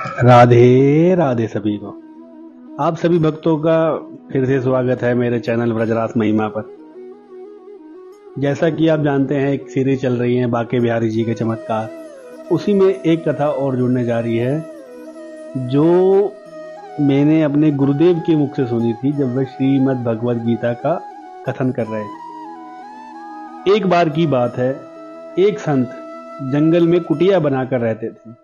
राधे राधे सभी को। आप सभी भक्तों का फिर से स्वागत है मेरे चैनल ब्रजरास महिमा पर। जैसा कि आप जानते हैं, एक सीरीज चल रही है बाके बिहारी जी के चमत्कार। उसी में एक कथा और जुड़ने जा रही है जो मैंने अपने गुरुदेव के मुख से सुनी थी जब वह श्रीमद् भगवद गीता का कथन कर रहे हैं। एक बार की बात है, एक संत जंगल में कुटिया बनाकर रहते थे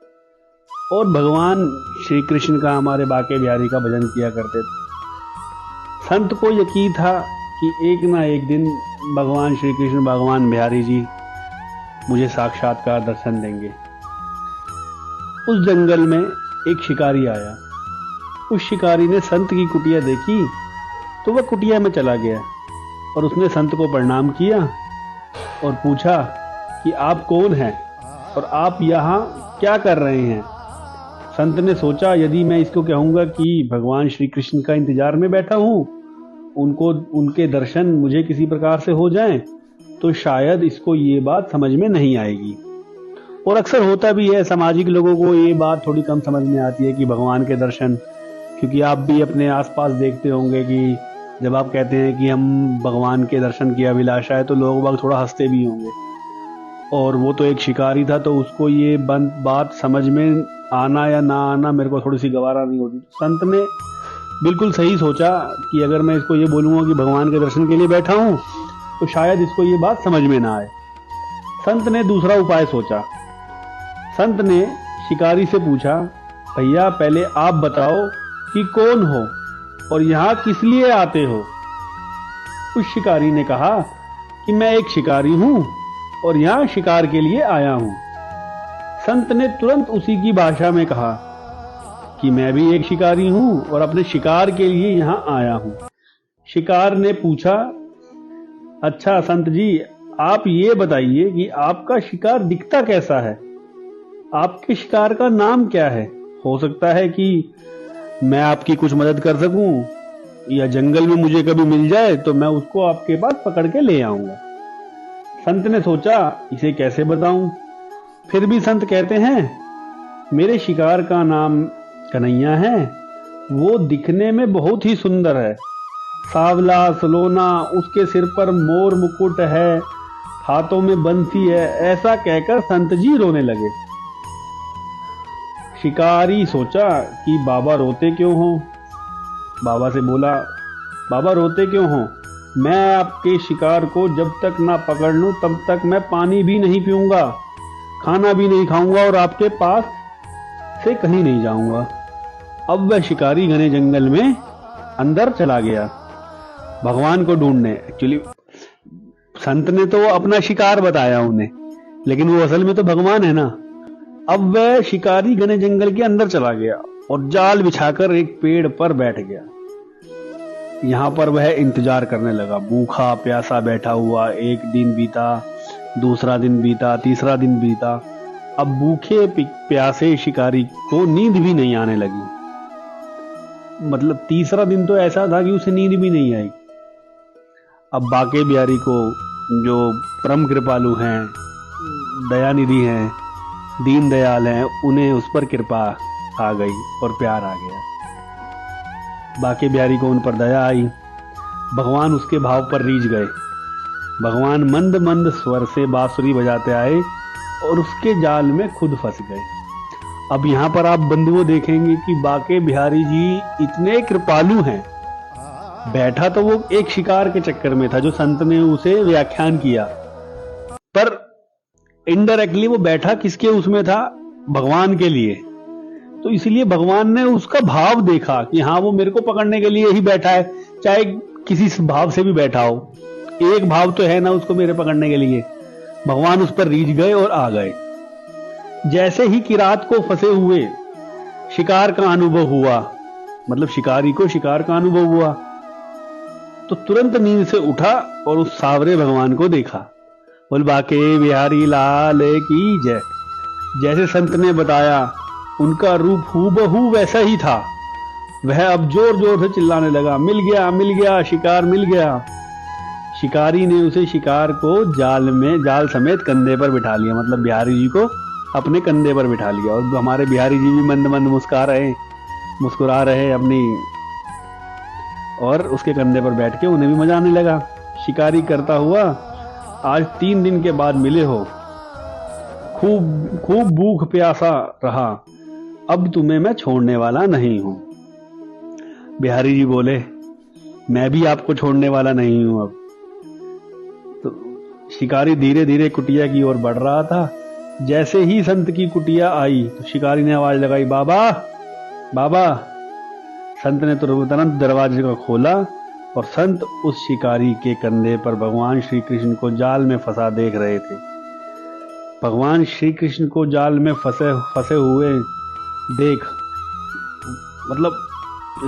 और भगवान श्री कृष्ण का, हमारे बाके बिहारी का भजन किया करते थे। संत को यकीन था कि एक ना एक दिन भगवान श्री कृष्ण, भगवान बिहारी जी मुझे साक्षात्कार दर्शन देंगे। उस जंगल में एक शिकारी आया। उस शिकारी ने संत की कुटिया देखी तो वह कुटिया में चला गया और उसने संत को प्रणाम किया और पूछा कि आप कौन हैं और आप यहाँ क्या कर रहे हैं। संत ने सोचा, यदि मैं इसको कहूंगा कि भगवान श्री कृष्ण का इंतजार में बैठा हूं, उनके दर्शन मुझे किसी प्रकार से हो जाएं, तो शायद इसको ये बात समझ में नहीं आएगी। और अक्सर होता भी है, सामाजिक लोगों को ये बात थोड़ी कम समझ में आती है कि भगवान के दर्शन, क्योंकि आप भी अपने आसपास देखते होंगे कि जब आप कहते हैं कि हम भगवान के दर्शन की अभिलाषा है तो लोग बाग थोड़ा हंसते भी होंगे। और वो तो एक शिकारी था, तो उसको ये बात समझ में आना या ना आना मेरे को थोड़ी सी गवारा नहीं होती। संत ने बिल्कुल सही सोचा कि अगर मैं इसको ये बोलूंगा कि भगवान के दर्शन के लिए बैठा हूं तो शायद इसको ये बात समझ में ना आए। संत ने दूसरा उपाय सोचा। संत ने शिकारी से पूछा, भैया पहले आप बताओ कि कौन हो और यहां किस लिए आते हो। उस शिकारी ने कहा कि मैं एक शिकारी हूं और यहां शिकार के लिए आया हूं। संत ने तुरंत उसी की भाषा में कहा कि मैं भी एक शिकारी हूं और अपने शिकार के लिए यहां आया हूं। शिकार ने पूछा, अच्छा संत जी, आप ये बताइए कि आपका शिकार दिखता कैसा है, आपके शिकार का नाम क्या है। हो सकता है कि मैं आपकी कुछ मदद कर सकूं या जंगल में मुझे कभी मिल जाए तो मैं उसको आपके पास पकड़ के ले आऊंगा। संत ने सोचा, इसे कैसे बताऊं। फिर भी संत कहते हैं, मेरे शिकार का नाम कन्हैया है, वो दिखने में बहुत ही सुंदर है, सांवला सलोना, उसके सिर पर मोर मुकुट है, हाथों में बंसी है। ऐसा कहकर संत जी रोने लगे। शिकारी सोचा कि बाबा रोते क्यों हो। बाबा से बोला, बाबा रोते क्यों हो, मैं आपके शिकार को जब तक ना पकड़ लूं तब तक मैं पानी भी नहीं पीऊंगा, खाना भी नहीं खाऊंगा और आपके पास से कहीं नहीं जाऊंगा। अब वह शिकारी घने जंगल में अंदर चला गया भगवान को ढूंढने। एक्चुअली संत ने तो अपना शिकार बताया उन्हें, लेकिन वो असल में तो भगवान है ना। अब वह शिकारी घने जंगल के अंदर चला गया और जाल बिछाकर एक पेड़ पर बैठ गया। यहां पर वह इंतजार करने लगा, भूखा प्यासा बैठा हुआ। एक दिन बीता, दूसरा दिन बीता, तीसरा दिन बीता। अब भूखे प्यासे शिकारी को नींद भी नहीं आने लगी। मतलब तीसरा दिन तो ऐसा था कि उसे नींद भी नहीं आई। अब बाके बिहारी को, जो परम कृपालु हैं, दयानिधि हैं, दीन दयाल हैं, उन्हें उस पर कृपा आ गई और प्यार आ गया। बाके बिहारी को उन पर दया आई। भगवान उसके भाव पर रीझ गए। भगवान मंद मंद स्वर से बांसुरी बजाते आए और उसके जाल में खुद फंस गए। अब यहां पर आप बंधुओं देखेंगे कि बाके बिहारी जी इतने कृपालु हैं। बैठा तो वो एक शिकार के चक्कर में था जो संत ने उसे व्याख्यान किया, पर इनडायरेक्टली वो बैठा किसके उसमें था, भगवान के लिए। तो इसलिए भगवान ने उसका भाव देखा कि हाँ, वो मेरे को पकड़ने के लिए ही बैठा है, चाहे किसी भाव से भी बैठा हो, एक भाव तो है ना उसको मेरे पकड़ने के लिए। भगवान उस पर रीझ गए और आ गए। जैसे ही किरात को फंसे हुए शिकार का अनुभव हुआ, मतलब शिकारी को शिकार का अनुभव हुआ, तो तुरंत नींद से उठा और उस सावरे भगवान को देखा। बोल बाके बिहारी लाल की जय। जैसे संत ने बताया, उनका रूप हूबहू वैसा ही था। वह अब जोर जोर से चिल्लाने लगा, मिल गया, शिकार मिल गया। शिकारी ने उसे शिकार को जाल समेत कंधे पर बिठा लिया, मतलब बिहारी जी को अपने कंधे पर बिठा लिया। और हमारे बिहारी जी भी मंद मंद मुस्कुरा रहे अपनी, और उसके कंधे पर बैठ के उन्हें भी मजा आने लगा। शिकारी करता हुआ, आज 3 दिन के बाद मिले हो, खूब खूब भूख प्यासा रहा, अब तुम्हें मैं छोड़ने वाला नहीं हूं। बिहारी जी बोले, मैं भी आपको छोड़ने वाला नहीं हूं अब। तो शिकारी धीरे धीरे कुटिया की ओर बढ़ रहा था। जैसे ही संत की कुटिया आई तो शिकारी ने आवाज लगाई, बाबा बाबा। संत ने तुरंत दरवाजे को खोला और संत उस शिकारी के कंधे पर भगवान श्री कृष्ण को जाल में फंसा देख रहे थे। भगवान श्री कृष्ण को जाल में फंसे हुए देख, मतलब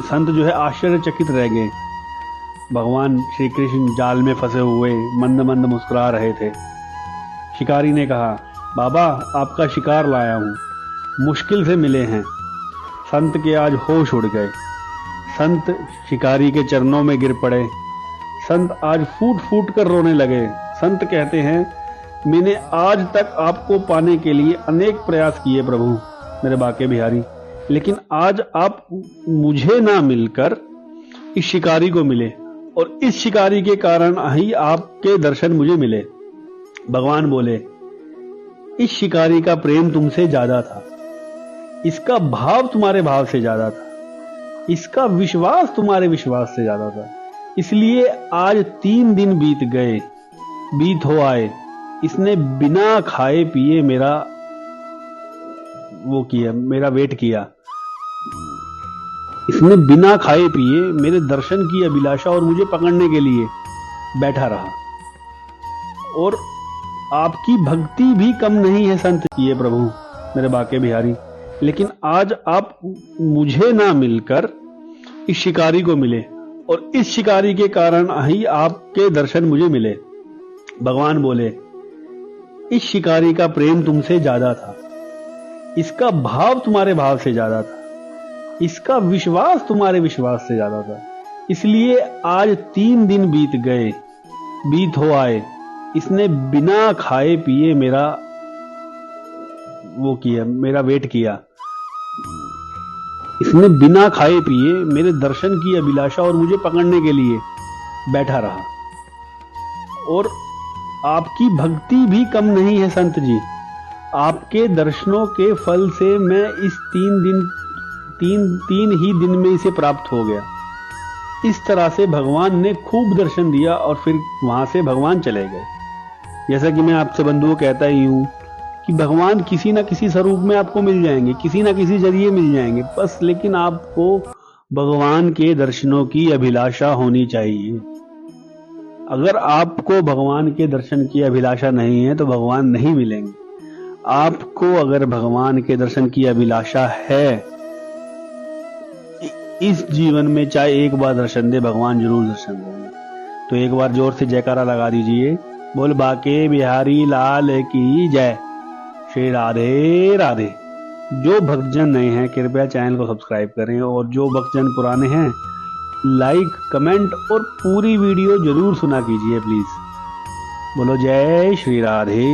संत जो है आश्चर्यचकित रह गए। भगवान श्री कृष्ण जाल में फंसे हुए मंद मंद मुस्कुरा रहे थे। शिकारी ने कहा, बाबा आपका शिकार लाया हूं, मुश्किल से मिले हैं। संत के आज होश उड़ गए। संत शिकारी के चरणों में गिर पड़े। संत आज फूट फूट कर रोने लगे। संत कहते हैं, मैंने आज तक आपको पाने के लिए अनेक प्रयास किए प्रभु मेरे बाके बिहारी, लेकिन आज आप मुझे ना मिलकर इस शिकारी को मिले, और इस शिकारी के कारण ही आपके दर्शन मुझे मिले। भगवान बोले, इस शिकारी का प्रेम तुमसे ज्यादा था, इसका भाव तुम्हारे भाव से ज्यादा था, इसका विश्वास तुम्हारे विश्वास से ज्यादा था, इसलिए आज 3 दिन बीत हो आए, इसने बिना खाए पिए मेरा वेट किया। इसने बिना खाए पिए मेरे दर्शन की अभिलाषा और मुझे पकड़ने के लिए बैठा रहा। और आपकी भक्ति भी कम नहीं है संत ये प्रभु मेरे बाके बिहारी, लेकिन आज आप मुझे ना मिलकर इस शिकारी को मिले, और इस शिकारी के कारण ही आपके दर्शन मुझे मिले। भगवान बोले, इस शिकारी का प्रेम तुमसे ज्यादा था, इसका भाव तुम्हारे भाव से ज्यादा था, इसका विश्वास तुम्हारे विश्वास से ज्यादा था, इसलिए आज 3 दिन बीत हो आए, इसने बिना खाए पिए मेरा वेट किया। इसने बिना खाए पिए मेरे दर्शन की अभिलाषा और मुझे पकड़ने के लिए बैठा रहा। और आपकी भक्ति भी कम नहीं है संत जी, आपके दर्शनों के फल से मैं इस 3 ही दिन में इसे प्राप्त हो गया। इस तरह से भगवान ने खूब दर्शन दिया और फिर वहां से भगवान चले गए। जैसा कि मैं आपसे बंधुओं कहता ही हूं कि भगवान किसी ना किसी स्वरूप में आपको मिल जाएंगे, किसी ना किसी जरिए मिल जाएंगे बस, लेकिन आपको भगवान के दर्शनों की अभिलाषा होनी चाहिए। अगर आपको भगवान के दर्शन की अभिलाषा नहीं है तो भगवान नहीं मिलेंगे। आपको अगर भगवान के दर्शन की अभिलाषा है, इस जीवन में चाहे एक बार दर्शन दे, भगवान जरूर दर्शन देंगे। तो एक बार जोर से जयकारा लगा दीजिए, बोल बाके बिहारी लाल की जय। श्री राधे राधे। जो भक्तजन नए हैं कृपया चैनल को सब्सक्राइब करें, और जो भक्तजन पुराने हैं लाइक कमेंट और पूरी वीडियो जरूर सुना कीजिए प्लीज। बोलो जय श्री राधे।